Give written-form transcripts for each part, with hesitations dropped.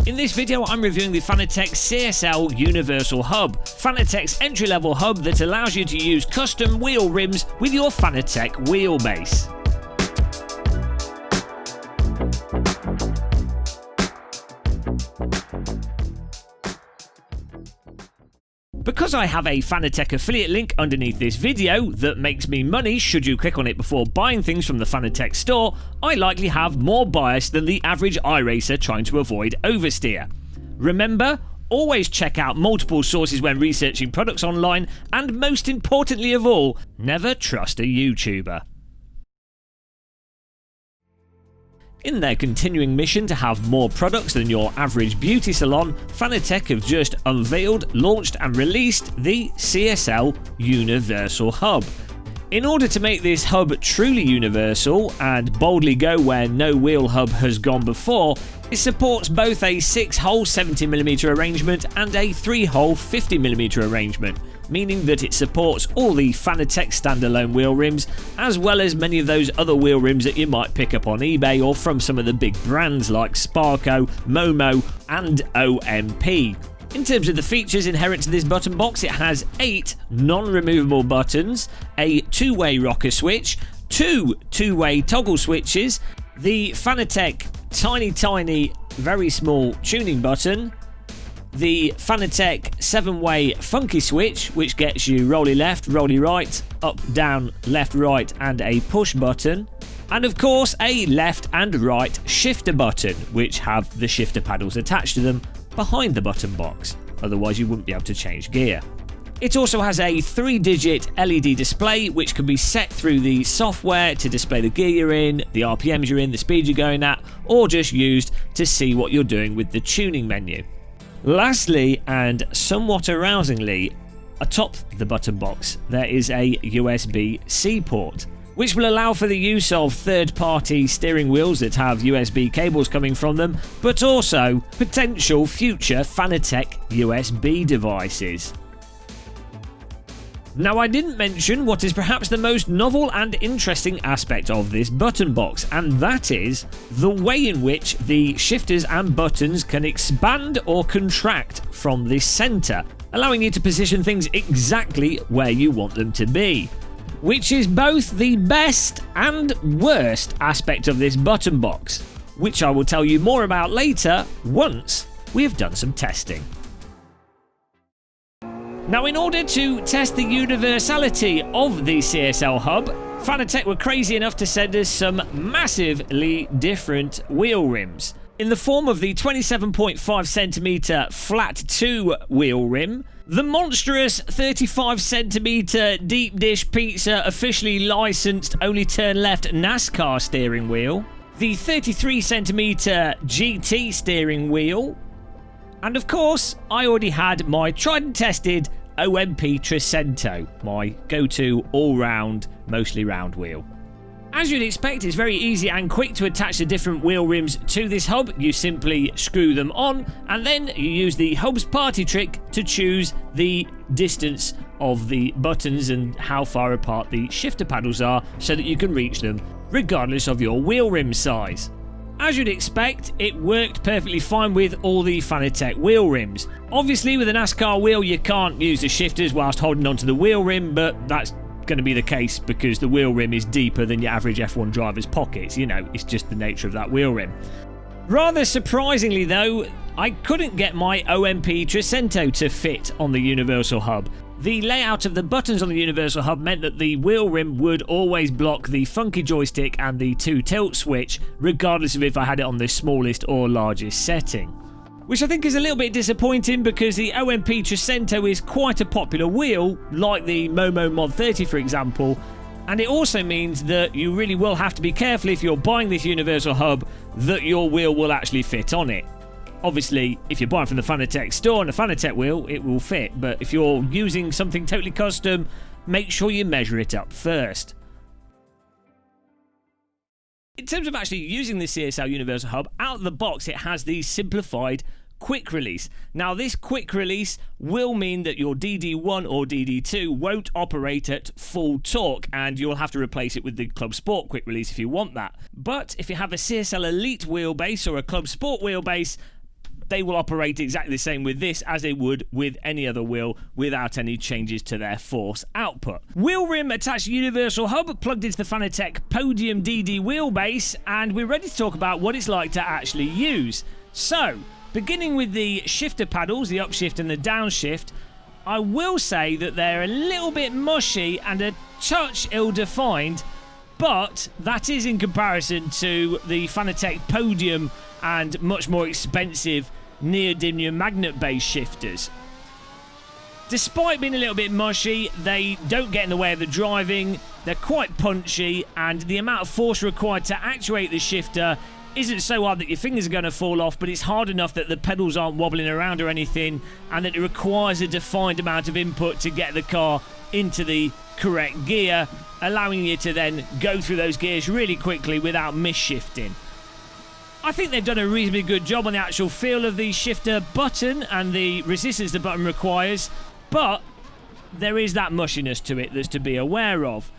In this video, I'm reviewing the Fanatec CSL Universal Hub, Fanatec's entry-level hub that allows you to use custom wheel rims with your Fanatec wheelbase. Because I have a Fanatec affiliate link underneath this video that makes me money should you click on it before buying things from the Fanatec store, I likely have more bias than the average iRacer trying to avoid oversteer. Remember, always check out multiple sources when researching products online, and most importantly of all, never trust a YouTuber. In their continuing mission to have more products than your average beauty salon, Fanatec have just unveiled, launched and released the CSL Universal Hub. In order to make this hub truly universal and boldly go where no wheel hub has gone before, it supports both a 6-hole 70mm arrangement and a 3-hole 50mm arrangement, meaning that it supports all the Fanatec standalone wheel rims, as well as many of those other wheel rims that you might pick up on eBay or from some of the big brands like Sparco, Momo and OMP. In terms of the features inherent to this button box, it has 8 non-removable buttons, a 2-way rocker switch, 2 2-way toggle switches, the Fanatec tiny, very small tuning button, the Fanatec 7-way funky switch, which gets you rolly left, rolly right, up, down, left, right, and a push button. And of course, a left and right shifter button, which have the shifter paddles attached to them behind the button box. Otherwise, you wouldn't be able to change gear. It also has a 3-digit LED display, which can be set through the software to display the gear you're in, the RPMs you're in, the speed you're going at, or just used to see what you're doing with the tuning menu. Lastly, and somewhat arousingly, atop the button box, there is a USB-C port, which will allow for the use of third-party steering wheels that have USB cables coming from them, but also potential future Fanatec USB devices. Now, I didn't mention what is perhaps the most novel and interesting aspect of this button box, and that is the way in which the shifters and buttons can expand or contract from the centre, allowing you to position things exactly where you want them to be. Which is both the best and worst aspect of this button box, which I will tell you more about later once we have done some testing. Now, in order to test the universality of the CSL Hub, Fanatec were crazy enough to send us some massively different wheel rims, in the form of the 27.5cm flat 2 wheel rim, the monstrous 35cm deep dish pizza officially licensed only turn left NASCAR steering wheel, the 33cm GT steering wheel, and of course, I already had my tried and tested OMP Trecento, my go-to all-round, mostly round wheel. As you'd expect, it's very easy and quick to attach the different wheel rims to this hub. You simply screw them on, and then you use the hub's party trick to choose the distance of the buttons and how far apart the shifter paddles are so that you can reach them regardless of your wheel rim size. As you'd expect, it worked perfectly fine with all the Fanatec wheel rims. Obviously, with a NASCAR wheel, you can't use the shifters whilst holding onto the wheel rim, but that's going to be the case because the wheel rim is deeper than your average F1 driver's pockets. You know, it's just the nature of that wheel rim. Rather surprisingly though, I couldn't get my OMP Trecento to fit on the Universal Hub. The layout of the buttons on the Universal Hub meant that the wheel rim would always block the funky joystick and the 2 tilt switch, regardless of if I had it on the smallest or largest setting. Which I think is a little bit disappointing because the OMP Trecento is quite a popular wheel, like the Momo Mod 30 for example, and it also means that you really will have to be careful if you're buying this Universal Hub that your wheel will actually fit on it. Obviously, if you're buying from the Fanatec store and a Fanatec wheel, it will fit, but if you're using something totally custom, make sure you measure it up first. In terms of actually using the CSL Universal Hub, out of the box it has the simplified quick release. Now this quick release will mean that your DD1 or DD2 won't operate at full torque and you'll have to replace it with the Clubsport quick release if you want that. But if you have a CSL Elite wheelbase or a Clubsport wheelbase, they will operate exactly the same with this as they would with any other wheel without any changes to their force output. Wheel rim attached universal hub plugged into the Fanatec Podium DD wheelbase, and we're ready to talk about what it's like to actually use. So, beginning with the shifter paddles, the upshift and the downshift, I will say that they're a little bit mushy and a touch ill-defined, but that is in comparison to the Fanatec Podium and much more expensive neodymium magnet-based shifters. Despite being a little bit mushy, they don't get in the way of the driving, they're quite punchy, and the amount of force required to actuate the shifter isn't so hard that your fingers are going to fall off, but it's hard enough that the pedals aren't wobbling around or anything, and that it requires a defined amount of input to get the car into the correct gear, allowing you to then go through those gears really quickly without misshifting. I think they've done a reasonably good job on the actual feel of the shifter button and the resistance the button requires, but there is that mushiness to it that's to be aware of.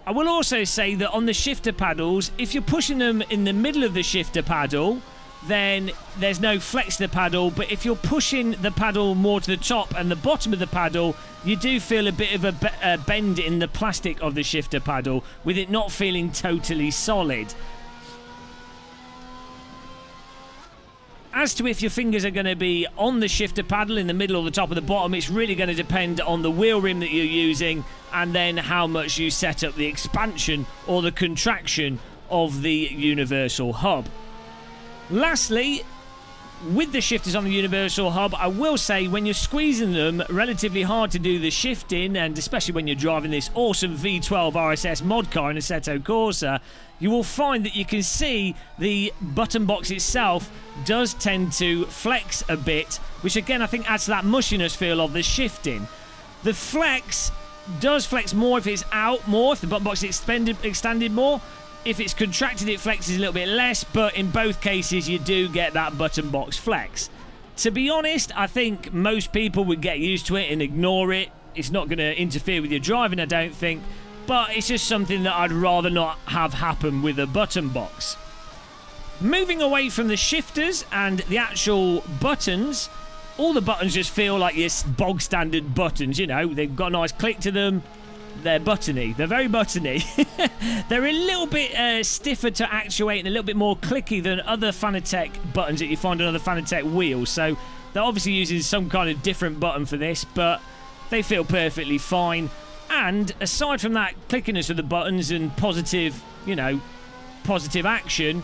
I will also say that on the shifter paddles, if you're pushing them in the middle of the shifter paddle, then there's no flex to the paddle, but if you're pushing the paddle more to the top and the bottom of the paddle, you do feel a bit of a bend in the plastic of the shifter paddle, with it not feeling totally solid. As to if your fingers are going to be on the shifter paddle in the middle or the top or the bottom, it's really going to depend on the wheel rim that you're using and then how much you set up the expansion or the contraction of the universal hub. Lastly, with the shifters on the universal hub, I will say when you're squeezing them relatively hard to do the shifting, and especially when you're driving this awesome V12 RSS mod car in Assetto Corsa, you will find that you can see the button box itself does tend to flex a bit, which again I think adds to that mushiness feel of the shifting. The flex does flex more if it's out more, if the button box is extended more. If it's contracted, it flexes a little bit less, but in both cases you do get that button box flex. To be honest, I think most people would get used to it and ignore it. It's not going to interfere with your driving, I don't think, but it's just something that I'd rather not have happen with a button box. Moving away from the shifters and the actual buttons, all the buttons just feel like your bog standard buttons, you know, they've got a nice click to them. They're buttony. They're very buttony. They're a little bit stiffer to actuate and a little bit more clicky than other Fanatec buttons that you find on other Fanatec wheels. So they're obviously using some kind of different button for this, but they feel perfectly fine. And aside from that clickiness of the buttons and positive, you know, positive action,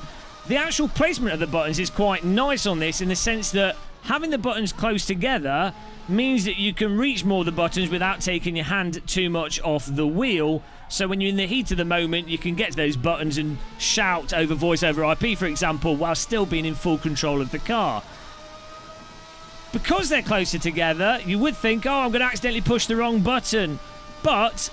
the actual placement of the buttons is quite nice on this, in the sense that having the buttons close together means that you can reach more of the buttons without taking your hand too much off the wheel. So when you're in the heat of the moment, you can get to those buttons and shout over voice over IP, for example, while still being in full control of the car. Because they're closer together, you would think, oh, I'm going to accidentally push the wrong button. But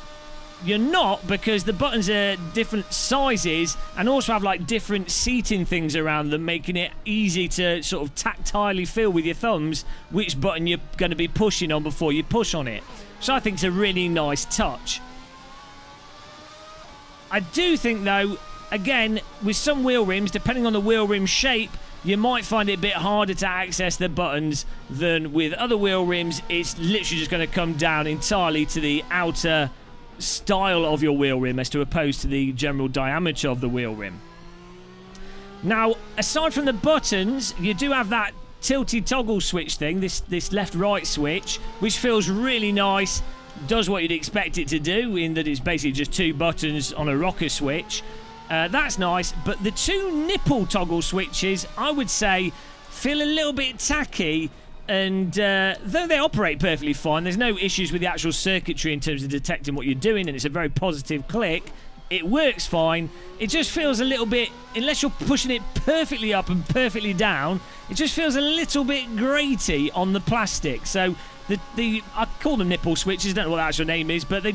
you're not, because the buttons are different sizes and also have like different seating things around them, making it easy to sort of tactilely feel with your thumbs which button you're going to be pushing on before you push on it. So I think it's a really nice touch. I do think though, again, with some wheel rims, depending on the wheel rim shape, you might find it a bit harder to access the buttons than with other wheel rims. It's literally just going to come down entirely to the outer style of your wheel rim as to opposed to the general diameter of the wheel rim. Now, aside from the buttons, you do have that tilty toggle switch thing, this left-right switch, which feels really nice, does what you'd expect it to do, in that it's basically just two buttons on a rocker switch. That's nice, but the two nipple toggle switches, I would say, feel a little bit tacky. And though they operate perfectly fine, there's no issues with the actual circuitry in terms of detecting what you're doing, and it's a very positive click. It works fine. It just feels a little bit, unless you're pushing it perfectly up and perfectly down, it just feels a little bit graty on the plastic. So the I call them nipple switches, don't know what the actual name is, but they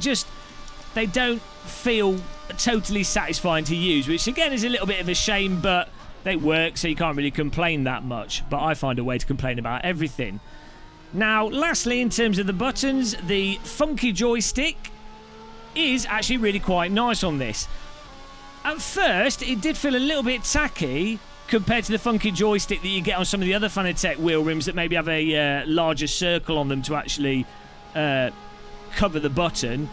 don't feel totally satisfying to use, which again is a little bit of a shame, but they work, so you can't really complain that much. But I find a way to complain about everything. Now, lastly, in terms of the buttons, the funky joystick is actually really quite nice on this. At first, it did feel a little bit tacky, compared to the funky joystick that you get on some of the other Fanatec wheel rims that maybe have a larger circle on them to actually cover the button.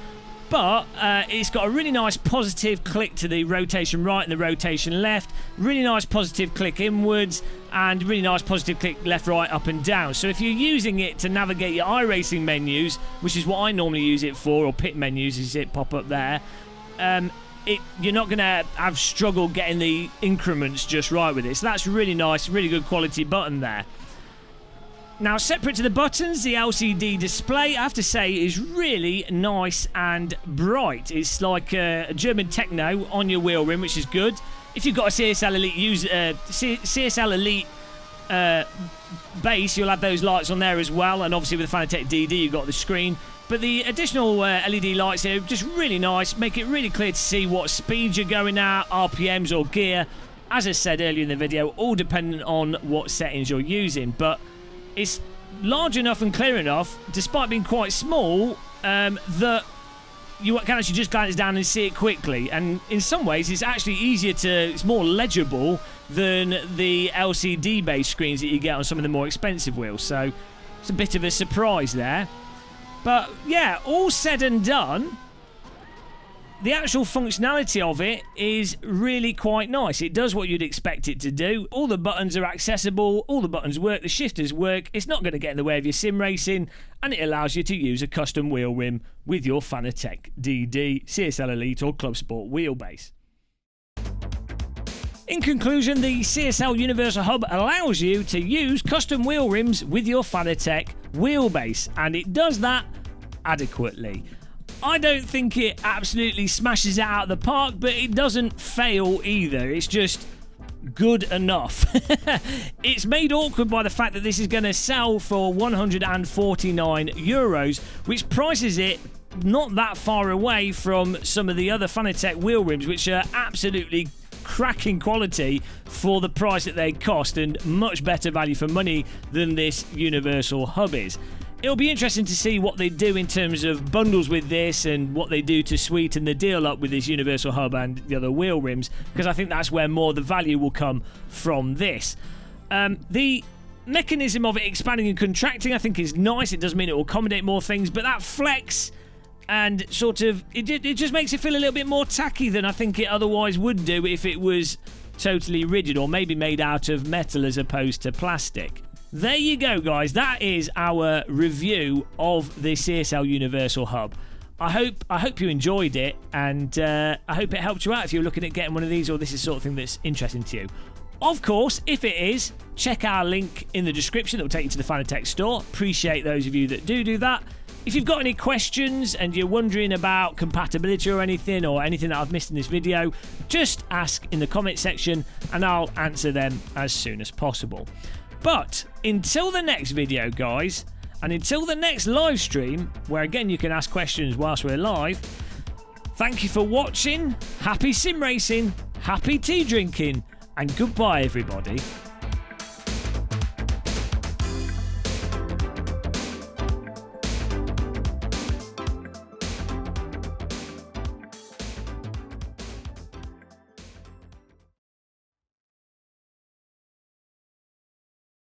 But it's got a really nice positive click to the rotation right and the rotation left. Really nice positive click inwards and really nice positive click left, right, up and down. So if you're using it to navigate your iRacing menus, which is what I normally use it for, or pit menus, as it pop up there, you're not going to have struggle getting the increments just right with it. So that's really nice, really good quality button there. Now, separate to the buttons, the LCD display, I have to say, is really nice and bright. It's like a German techno on your wheel rim, which is good. If you've got a CSL Elite CSL Elite base, you'll have those lights on there as well. And obviously with the Fanatec DD, you've got the screen. But the additional LED lights here, just really nice. Make it really clear to see what speed you're going at, RPMs or gear. As I said earlier in the video, all dependent on what settings you're using. But it's large enough and clear enough, despite being quite small, that you can actually just glance down and see it quickly. And in some ways, it's actually it's more legible than the LCD-based screens that you get on some of the more expensive wheels. So it's a bit of a surprise there. But yeah, all said and done, the actual functionality of it is really quite nice. It does what you'd expect it to do. All the buttons are accessible, all the buttons work, the shifters work. It's not going to get in the way of your sim racing, and it allows you to use a custom wheel rim with your Fanatec DD, CSL Elite or Clubsport wheelbase. In conclusion, the CSL Universal Hub allows you to use custom wheel rims with your Fanatec wheelbase, and it does that adequately. I don't think it absolutely smashes it out of the park, but it doesn't fail either. It's just good enough. It's made awkward by the fact that this is going to sell for €149, which prices it not that far away from some of the other Fanatec wheel rims, which are absolutely cracking quality for the price that they cost, and much better value for money than this Universal Hub is. It'll be interesting to see what they do in terms of bundles with this and what they do to sweeten the deal up with this Universal Hub and the other wheel rims, because I think that's where more the value will come from this. The mechanism of it expanding and contracting I think is nice. It does mean it will accommodate more things, but that flex and sort of it just makes it feel a little bit more tacky than I think it otherwise would do if it was totally rigid or maybe made out of metal as opposed to plastic. There you go, guys. That is our review of the CSL Universal Hub. I hope you enjoyed it, and I hope it helped you out if you're looking at getting one of these, or this is the sort of thing that's interesting to you. Of course, if it is, check our link in the description that will take you to the Fanatec store. Appreciate those of you that do that. If you've got any questions and you're wondering about compatibility or anything that I've missed in this video, just ask in the comment section and I'll answer them as soon as possible. But until the next video, guys, and until the next live stream, where again you can ask questions whilst we're live, thank you for watching, happy sim racing, happy tea drinking, and goodbye everybody.